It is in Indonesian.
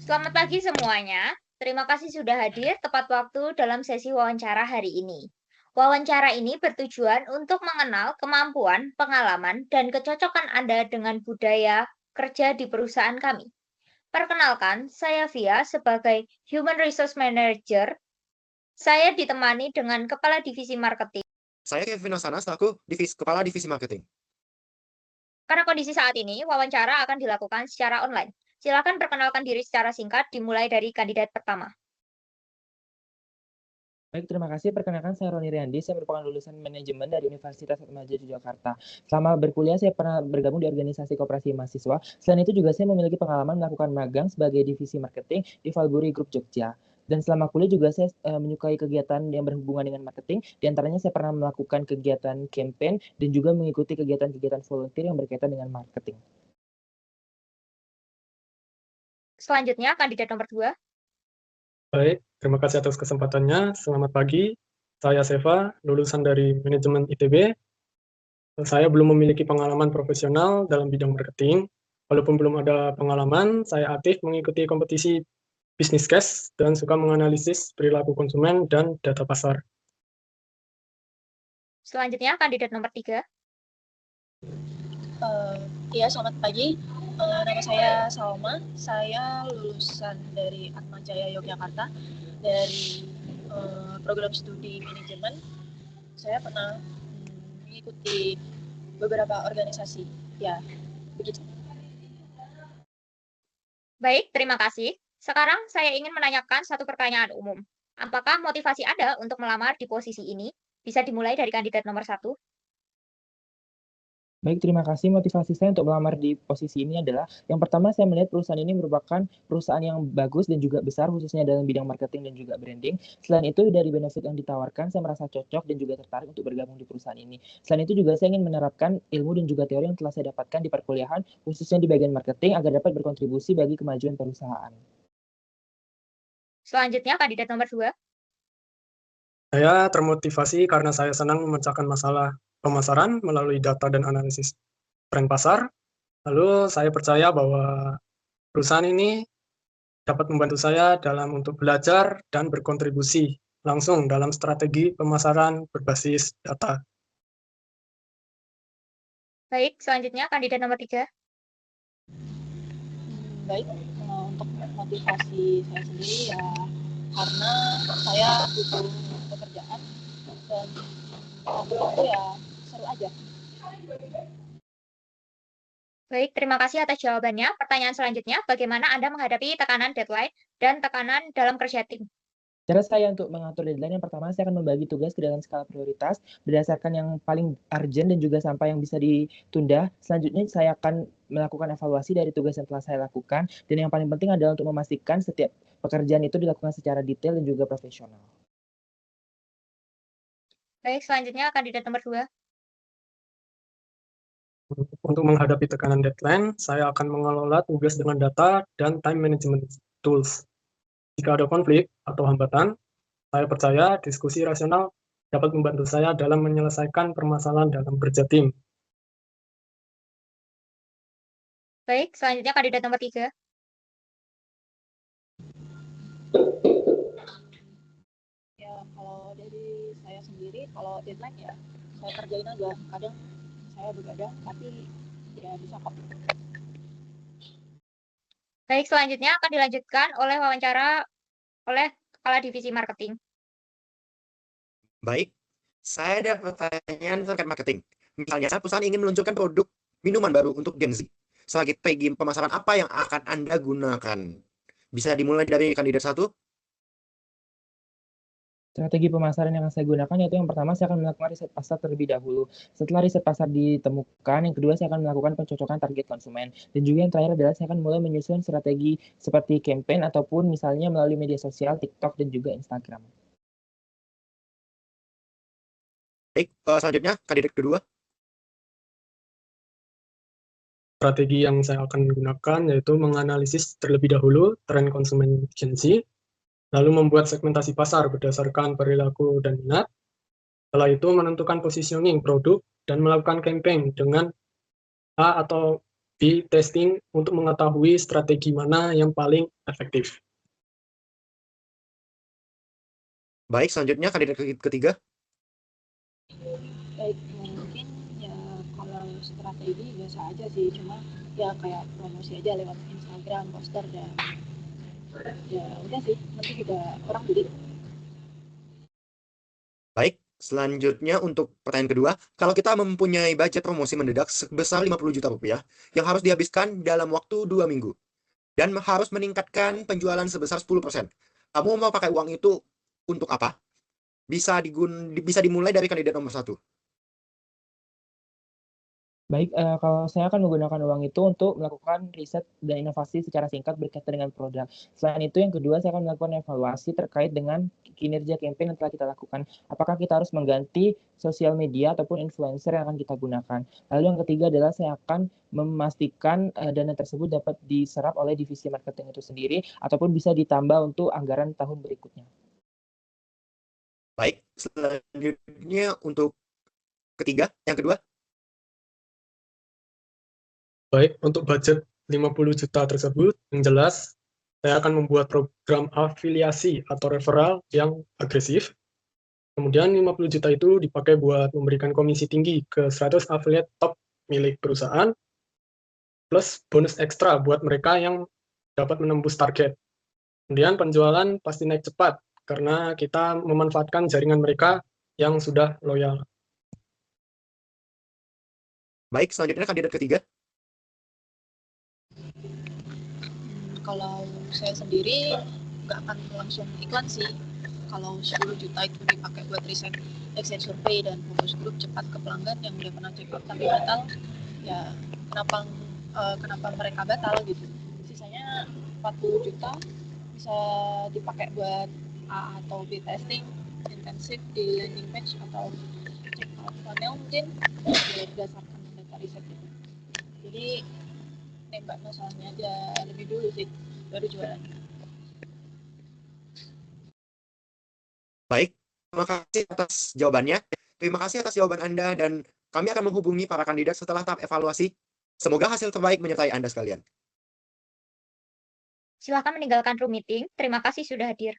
Selamat pagi semuanya. Terima kasih sudah hadir tepat waktu dalam sesi wawancara hari ini. Wawancara ini bertujuan untuk mengenal kemampuan, pengalaman, dan kecocokan Anda dengan budaya kerja di perusahaan kami. Perkenalkan, saya Via sebagai Human Resource Manager. Saya ditemani dengan Kepala Divisi Marketing. Saya Kevin Asana selaku Kepala Divisi Marketing. Karena kondisi saat ini, wawancara akan dilakukan secara online. Silakan perkenalkan diri secara singkat dimulai dari kandidat pertama. Baik, terima kasih. Perkenalkan, saya Roni Riandi. Saya merupakan lulusan manajemen dari Universitas Atmajaya Yogyakarta. Selama berkuliah, saya pernah bergabung di organisasi koperasi mahasiswa. Selain itu juga saya memiliki pengalaman melakukan magang sebagai divisi marketing di Valburi Group Jogja. Dan selama kuliah juga saya menyukai kegiatan yang berhubungan dengan marketing. Di antaranya saya pernah melakukan kegiatan campaign dan juga mengikuti kegiatan-kegiatan volunteer yang berkaitan dengan marketing. Selanjutnya, kandidat nomor 2. Baik, terima kasih atas kesempatannya. Selamat pagi, saya Seva, lulusan dari manajemen ITB. Saya belum memiliki pengalaman profesional dalam bidang marketing. Walaupun belum ada pengalaman, saya aktif mengikuti kompetisi bisnis case dan suka menganalisis perilaku konsumen dan data pasar. Selanjutnya, kandidat nomor 3. Ya, selamat pagi. Nama saya Salma. Saya lulusan dari Atmajaya Yogyakarta dari program studi manajemen. Saya pernah mengikuti beberapa organisasi. Ya, begitu. Baik, terima kasih. Sekarang saya ingin menanyakan satu pertanyaan umum. Apakah motivasi Anda untuk melamar di posisi ini? Bisa dimulai dari kandidat nomor 1. Baik, terima kasih. Motivasi saya untuk melamar di posisi ini adalah, yang pertama saya melihat perusahaan ini merupakan perusahaan yang bagus dan juga besar, khususnya dalam bidang marketing dan juga branding. Selain itu, dari benefit yang ditawarkan, saya merasa cocok dan juga tertarik untuk bergabung di perusahaan ini. Selain itu juga saya ingin menerapkan ilmu dan juga teori yang telah saya dapatkan di perkuliahan, khususnya di bagian marketing, agar dapat berkontribusi bagi kemajuan perusahaan. Selanjutnya, kandidat nomor 2. Saya termotivasi karena saya senang memecahkan masalah pemasaran melalui data dan analisis tren pasar. Lalu saya percaya bahwa perusahaan ini dapat membantu saya dalam untuk belajar dan berkontribusi langsung dalam strategi pemasaran berbasis data. Baik, selanjutnya kandidat nomor 3. Baik, untuk motivasi saya sendiri ya karena saya butuh pekerjaan dan itu ya seru aja. Baik, terima kasih atas jawabannya. Pertanyaan selanjutnya, bagaimana Anda menghadapi tekanan deadline dan tekanan dalam kerja tim? Cara saya untuk mengatur deadline, yang pertama saya akan membagi tugas ke dalam skala prioritas berdasarkan yang paling urgent dan juga sampai yang bisa ditunda. Selanjutnya saya akan melakukan evaluasi dari tugas yang telah saya lakukan, dan yang paling penting adalah untuk memastikan setiap pekerjaan itu dilakukan secara detail dan juga profesional. Baik, selanjutnya kandidat nomor 2. Untuk menghadapi tekanan deadline, saya akan mengelola tugas dengan data dan time management tools. Jika ada konflik atau hambatan, saya percaya diskusi rasional dapat membantu saya dalam menyelesaikan permasalahan dalam kerja tim. Baik, selanjutnya kandidat nomor 3. Ya, kalau dari saya sendiri, kalau deadline ya saya kerjain aja. Kadang saya begadang, tapi ya bisa kok. Baik, selanjutnya akan dilanjutkan oleh wawancara oleh Kepala Divisi Marketing. Baik, saya ada pertanyaan terkait marketing. Misalnya, saat perusahaan ingin meluncurkan produk minuman baru untuk Gen Z. Strategi pemasaran apa yang akan Anda gunakan? Bisa dimulai dari kandidat 1. Strategi pemasaran yang akan saya gunakan yaitu yang pertama saya akan melakukan riset pasar terlebih dahulu. Setelah riset pasar ditemukan, yang kedua saya akan melakukan pencocokan target konsumen. Dan juga yang terakhir adalah saya akan mulai menyusun strategi seperti campaign ataupun misalnya melalui media sosial, TikTok dan juga Instagram. Baik, selanjutnya kandidat kedua. Strategi yang saya akan gunakan yaitu menganalisis terlebih dahulu tren konsumen Gen Z, lalu membuat segmentasi pasar berdasarkan perilaku dan minat. Setelah itu menentukan positioning produk dan melakukan campaign dengan A atau A/B testing untuk mengetahui strategi mana yang paling efektif. Baik, selanjutnya kandidat ketiga. Baik, mungkin ya kalau strategi biasa aja sih, cuma ya kayak promosi aja lewat Instagram, poster, dan ya udah sih, nanti juga orang beli. Baik, selanjutnya untuk pertanyaan kedua, kalau kita mempunyai budget promosi mendadak sebesar 50 juta rupiah yang harus dihabiskan dalam waktu 2 minggu dan harus meningkatkan penjualan sebesar 10%. Kamu mau pakai uang itu untuk apa? Bisa dimulai dari kandidat nomor 1. Baik, kalau saya akan menggunakan uang itu untuk melakukan riset dan inovasi secara singkat berkaitan dengan produk. Selain itu, yang kedua, saya akan melakukan evaluasi terkait dengan kinerja campaign yang telah kita lakukan. Apakah kita harus mengganti sosial media ataupun influencer yang akan kita gunakan. Lalu yang ketiga adalah saya akan memastikan dana tersebut dapat diserap oleh divisi marketing itu sendiri ataupun bisa ditambah untuk anggaran tahun berikutnya. Baik, selanjutnya untuk yang kedua. Baik, untuk budget 50 juta tersebut, yang jelas saya akan membuat program afiliasi atau referral yang agresif. Kemudian 50 juta itu dipakai buat memberikan komisi tinggi ke 100 affiliate top milik perusahaan, plus bonus ekstra buat mereka yang dapat menembus target. Kemudian penjualan pasti naik cepat, karena kita memanfaatkan jaringan mereka yang sudah loyal. Baik, selanjutnya kandidat ketiga. Kalau saya sendiri nggak akan langsung iklan sih. Kalau 10 juta itu dipakai buat riset exit survei dan fokus grup cepat ke pelanggan yang udah pernah check out tapi batal, ya kenapa mereka batal gitu. Sisanya 40 juta bisa dipakai buat A atau B testing intensif di landing page atau check out funnel mungkin berdasarkan data riset itu. Jadi nembak masalahnya aja lebih dulu sih baru jualan. Baik, terima kasih atas jawabannya. Terima kasih atas jawaban Anda dan kami akan menghubungi para kandidat setelah tahap evaluasi. Semoga hasil terbaik menyertai Anda sekalian. Silakan meninggalkan room meeting. Terima kasih sudah hadir.